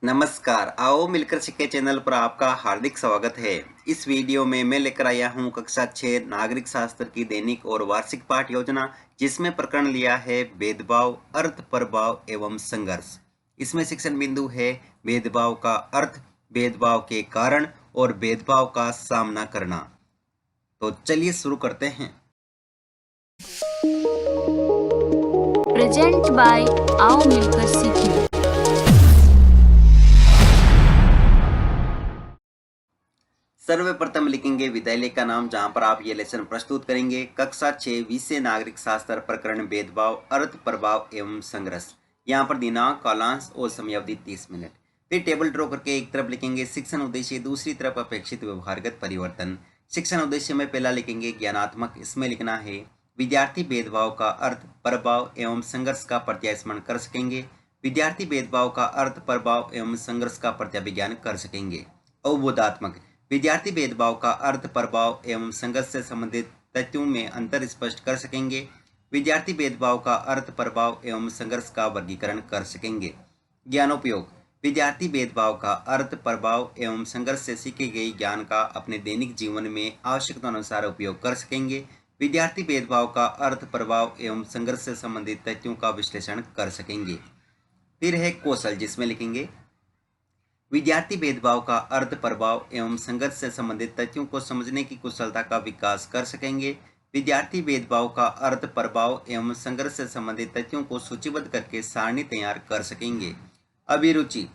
नमस्कार, आओ मिलकर सीखे चैनल पर आपका हार्दिक स्वागत है। इस वीडियो में मैं लेकर आया हूं कक्षा 6 नागरिक शास्त्र की दैनिक और वार्षिक पाठ योजना, जिसमें प्रकरण लिया है भेदभाव, अर्थ, प्रभाव एवं संघर्ष। इसमें शिक्षण बिंदु है भेदभाव का अर्थ, भेदभाव के कारण और भेदभाव का सामना करना। तो चलिए शुरू करते हैं। प्रेजेंट बाय आओ मिलकर सीखें। सर्वप्रथम लिखेंगे विद्यालय का नाम, जहां पर आप ये लेसन प्रस्तुत करेंगे। कक्षा 6 विषय नागरिक शास्त्र, प्रकरण भेदभाव, अर्थ, प्रभाव एवं संघर्ष। यहाँ पर दिनांक, कालांश और समयावधि 30 मिनट। फिर टेबल ड्रॉ करके एक तरफ लिखेंगे शिक्षण उद्देश्य, दूसरी तरफ अपेक्षित व्यवहारगत परिवर्तन। शिक्षण उद्देश्य में पहला लिखेंगे ज्ञानात्मक। इसमें लिखना है विद्यार्थी भेदभाव का अर्थ, प्रभाव एवं संघर्ष का प्रत्यास्मरण कर सकेंगे। विद्यार्थी भेदभाव का अर्थ, प्रभाव एवं संघर्ष का प्रत्याभिज्ञान कर सकेंगे। अवबोधात्मक, विद्यार्थी भेदभाव का अर्थ, प्रभाव एवं संघर्ष से संबंधित तथ्यों में अंतर स्पष्ट कर सकेंगे। विद्यार्थी भेदभाव का अर्थ, प्रभाव एवं संघर्ष का वर्गीकरण कर सकेंगे। ज्ञानोपयोग, विद्यार्थी भेदभाव का अर्थ, प्रभाव एवं संघर्ष से सीखे गए ज्ञान का अपने दैनिक जीवन में आवश्यकता अनुसार उपयोग कर सकेंगे। विद्यार्थी भेदभाव का अर्थ, प्रभाव एवं संघर्ष से संबंधित तथ्यों का विश्लेषण कर सकेंगे। फिर है कौशल, जिसमें लिखेंगे विद्यार्थी भेदभाव का अर्थ, प्रभाव एवं संघर्ष से संबंधित तथ्यों को समझने की कुशलता का विकास कर सकेंगे। विद्यार्थी भेदभाव का अर्थ, प्रभाव एवं संघर्ष से संबंधित तथ्यों को सूचीबद्ध करके सारणी तैयार कर सकेंगे। अभिरुचि,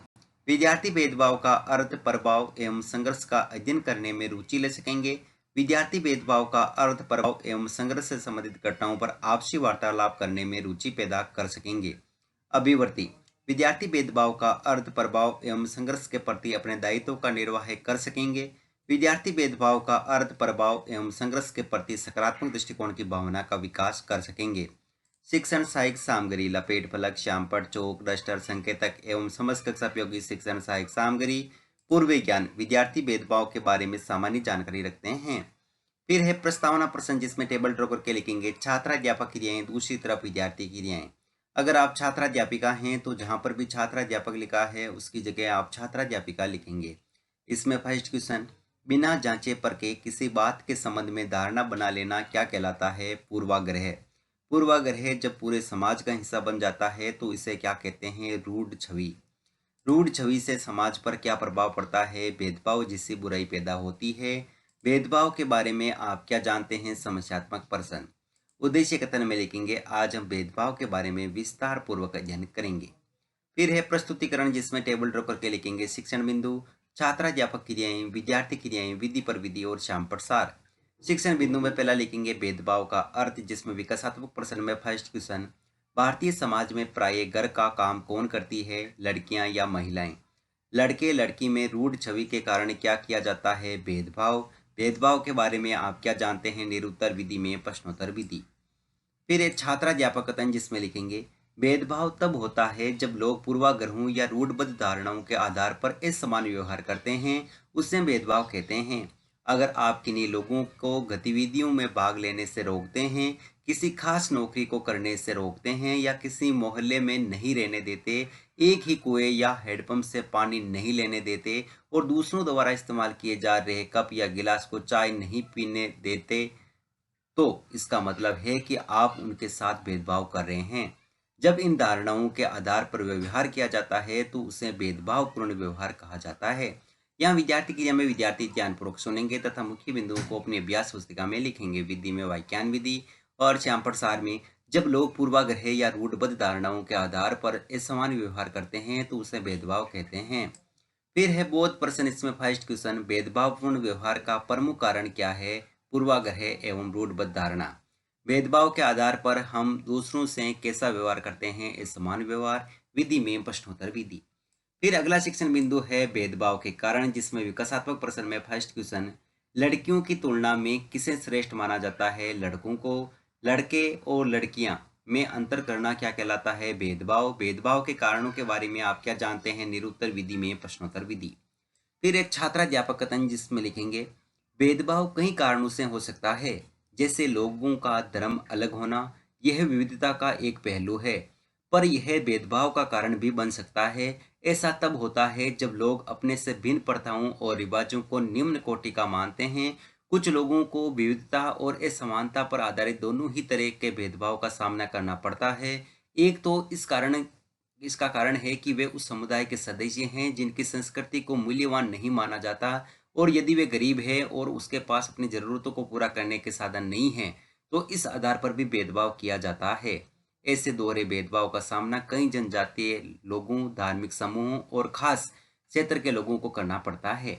विद्यार्थी भेदभाव का अर्थ, प्रभाव एवं संघर्ष का अध्ययन करने में रुचि ले सकेंगे। विद्यार्थी भेदभाव का अर्थ, प्रभाव एवं संघर्ष से संबंधित घटनाओं पर आपसी वार्तालाप करने में रुचि पैदा कर सकेंगे। अभिवर्ती, विद्यार्थी भेदभाव का अर्थ, प्रभाव एवं संघर्ष के प्रति अपने दायित्व का निर्वाह कर सकेंगे। विद्यार्थी भेदभाव का अर्थ, प्रभाव एवं संघर्ष के प्रति सकारात्मक दृष्टिकोण की भावना का विकास कर सकेंगे। शिक्षण सहायक सामग्री, लपेट फलक, श्यामपट्ट, चौक, डस्टर, संकेतक एवं समस्त कक्षा उपयोगी शिक्षण सहायक सामग्री। पूर्व ज्ञान, विद्यार्थी भेदभाव के बारे में सामान्य जानकारी रखते हैं। फिर है प्रस्तावना प्रश्न, जिसमें टेबल ड्रॉ करके लिखेंगे छात्राध्यापक क्रियाएं, दूसरी तरफ विद्यार्थी क्रियाएं। अगर आप छात्राध्यापिका हैं तो जहां पर भी छात्राध्यापक लिखा है उसकी जगह आप छात्राध्यापिका लिखेंगे। इसमें फर्स्ट क्वेश्चन, बिना जांचे परखे किसी बात के संबंध में धारणा बना लेना क्या कहलाता है? पूर्वाग्रह। पूर्वाग्रह जब पूरे समाज का हिस्सा बन जाता है तो इसे क्या कहते हैं? रूढ़ छवि। रूढ़ छवि से समाज पर क्या प्रभाव पड़ता है? भेदभाव जिससे बुराई पैदा होती है। भेदभाव के बारे में आप क्या जानते हैं? समस्यात्मक प्रश्न। उद्देश्य कथन में लिखेंगे आज हम भेदभाव के बारे में विस्तार पूर्वक अध्ययन करेंगे। फिर है प्रस्तुतिकरण, जिसमें टेबल ड्रॉ करके लिखेंगे शिक्षण बिंदु, छात्राध्यापक क्रियाएं, विद्यार्थी क्रियाएं, विधि पर विधि और श्यामपट्ट सार। शिक्षण बिंदु में पहला लिखेंगे भेदभाव का अर्थ, जिसमें विकासात्मक प्रश्न में फर्स्ट क्वेश्चन, भारतीय समाज में प्राय घर का काम कौन करती है? लड़कियां या महिलाएं? लड़के लड़की में रूढ़ छवि के कारण क्या किया जाता है? भेदभाव। भेदभाव के बारे में आप क्या जानते हैं? निरुत्तर विधि में प्रश्नोत्तर विधि। फिर एक छात्राध्यापक कथन, जिसमें लिखेंगे भेदभाव तब होता है जब लोग पूर्वाग्रहों या रूढ़बद्ध धारणाओं के आधार पर असमान व्यवहार करते हैं, उसे भेदभाव कहते हैं। अगर आप किन्हीं लोगों को गतिविधियों में भाग लेने से रोकते हैं, किसी खास नौकरी को करने से रोकते हैं या किसी मोहल्ले में नहीं रहने देते, एक ही कुएं या हैंडपंप से पानी नहीं लेने देते और दूसरों द्वारा इस्तेमाल किए जा रहे कप या गिलास को चाय नहीं पीने देते, तो इसका मतलब है कि आप उनके साथ भेदभाव कर रहे हैं। जब इन धारणाओं के आधार पर व्यवहार किया जाता है तो उसे भेदभावपूर्ण व्यवहार कहा जाता है। यहाँ विद्यार्थी क्रिया में विद्यार्थी ध्यानपूर्वक सुनेंगे तथा मुख्य बिंदुओं को अपनी अभ्यास पुस्तिका में लिखेंगे। विधि में वाक्यान विधि और श्यामपट्ट सार में जब लोग पूर्वाग्रह या रूढ़बद्ध धारणाओं के आधार पर असमान व्यवहार करते हैं तो उसे भेदभाव कहते हैं। फिर है बोध प्रश्न, इसमें फर्स्ट क्वेश्चन, भेदभावपूर्ण व्यवहार का प्रमुख कारण क्या है? पूर्वाग्रह एवं रूढ़बद्ध धारणा। भेदभाव के आधार पर हम दूसरों से कैसा व्यवहार करते हैं? असमान व्यवहार। विधि में प्रश्नोत्तर विधि। फिर अगला शिक्षण बिंदु है भेदभाव के कारण, जिसमें विकासात्मक प्रश्न में फर्स्ट क्वेश्चन, लड़कियों की तुलना में किसे श्रेष्ठ माना जाता है? लड़कों को। लड़के और लड़कियां में अंतर करना क्या कहलाता है? भेदभाव। भेदभाव के कारणों के बारे में आप क्या जानते हैं? निरुत्तर विधि में प्रश्नोत्तर विधि। फिर एक छात्राध्यापक कथन, जिसमें लिखेंगे भेदभाव कई कारणों से हो सकता है, जैसे लोगों का धर्म अलग होना, यह विविधता का एक पहलू है, पर यह भेदभाव का कारण भी बन सकता है। ऐसा तब होता है जब लोग अपने से भिन्न प्रथाओं और रिवाजों को निम्न कोटि का मानते हैं। कुछ लोगों को विविधता और असमानता पर आधारित दोनों ही तरह के भेदभाव का सामना करना पड़ता है। एक तो इसका कारण है कि वे उस समुदाय के सदस्य हैं जिनकी संस्कृति को मूल्यवान नहीं माना जाता, और यदि वे गरीब है और उसके पास अपनी ज़रूरतों को पूरा करने के साधन नहीं हैं, तो इस आधार पर भी भेदभाव किया जाता है। ऐसे दोहरे भेदभाव का सामना कई जनजातीय लोगों, धार्मिक समूहों और खास क्षेत्र के लोगों को करना पड़ता है।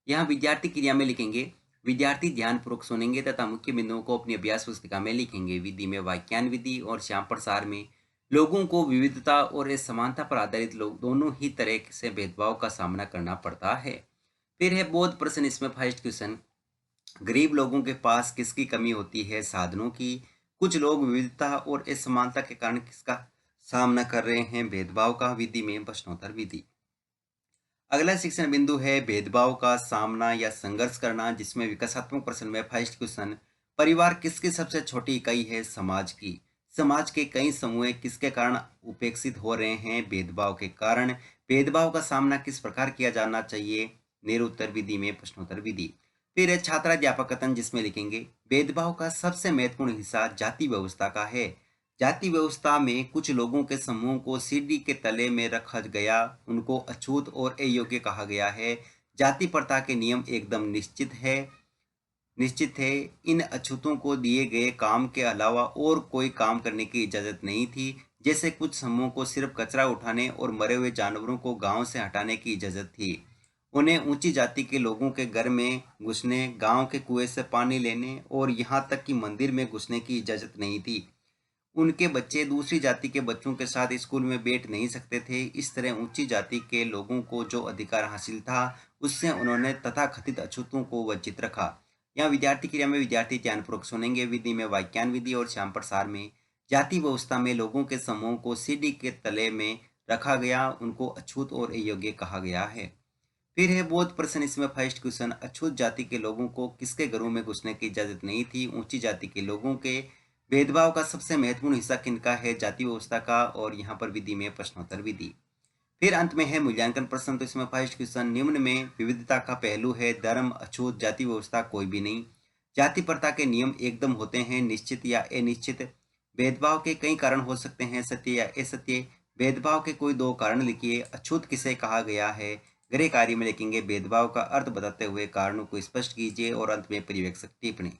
यहाँ विद्यार्थी क्रिया में लिखेंगे। विद्यार्थी ध्यानपूर्वक सुनेंगे तथा मुख्य बिंदुओं को अपनी अभ्यास पुस्तिका में लिखेंगे। विधि में वाक्यान विधि और श्याम प्रसार में लोगों को विविधता और इस समानता पर आधारित लोग दोनों ही तरह से भेदभाव का सामना करना पड़ता है। फिर है बोध प्रश्न। इसमें फर्स्ट क्वेश्चन, गरीब लोगों के पास किसकी कमी होती है? साधनों की। कुछ लोग विविधता और असमानता के कारण किसका सामना कर रहे हैं? भेदभाव का। विधि में प्रश्नोत्तर विधि। अगला शिक्षण बिंदु है भेदभाव का सामना या संघर्ष करना, जिसमें विकासात्मक प्रश्न में फर्स्ट क्वेश्चन, परिवार किसकी सबसे छोटी इकाई है? समाज की। समाज के कई समूह किसके कारण उपेक्षित हो रहे हैं? भेदभाव के कारण। भेदभाव का सामना किस प्रकार किया जाना चाहिए? निरुत्तर विधि में प्रश्नोत्तर विधि। फिर है छात्राध्यापक कथन, जिसमें लिखेंगे भेदभाव का सबसे महत्वपूर्ण हिस्सा जाति व्यवस्था का है। जाति व्यवस्था में कुछ लोगों के समूह को सीढ़ी के तले में रखा गया, उनको अछूत और अयोग्य कहा गया है। जाति प्रथा के नियम एकदम निश्चित है। इन अछूतों को दिए गए काम के अलावा और कोई काम करने की इजाजत नहीं थी। जैसे कुछ समूह को सिर्फ कचरा उठाने और मरे हुए जानवरों को गांव से हटाने की इजाजत थी। उन्हें ऊंची जाति के लोगों के घर में घुसने, गांव के कुएं से पानी लेने और यहाँ तक कि मंदिर में घुसने की इजाजत नहीं थी। उनके बच्चे दूसरी जाति के बच्चों के साथ स्कूल में बैठ नहीं सकते थे। इस तरह ऊंची जाति के लोगों को जो अधिकार हासिल था, उससे उन्होंने तथाकथित अछूतों को वंचित रखा। यहाँ विद्यार्थी क्रिया में विद्यार्थी ध्यानपूर्वक सुनेंगे। विधि में वाक्यान विधि और श्याम प्रसार में जाति व्यवस्था में लोगों के समूह को सीढ़ी के तले में रखा गया, उनको अछूत और अयोग्य कहा गया है। फिर है बोध प्रश्न। इसमें फर्स्ट क्वेश्चन, अछूत जाति के लोगों को किसके घरों में घुसने की इजाजत नहीं थी? ऊंची जाति के लोगों के। भेदभाव का सबसे महत्वपूर्ण हिस्सा किनका है? जाति व्यवस्था का। और यहाँ पर विधि में प्रश्नोत्तर विधि। फिर अंत में है मूल्यांकन प्रश्न। तो इसमें फर्स्ट क्वेश्चन, निम्न में विविधता का पहलू है धर्म, अछूत, जाति व्यवस्था कोई भी नहीं। जाति प्रथा के नियम एकदम होते हैं, निश्चित या अनिश्चित। भेदभाव के कई कारण हो सकते हैं, सत्य या असत्य। भेदभाव के कोई दो कारण लिखिए। अछूत किसे कहा गया है? गृह कार्य में लिखेंगे। भेदभाव का अर्थ बताते हुए कारणों को स्पष्ट कीजिए और अंत में पर्यवेक्षक टिप्पणी।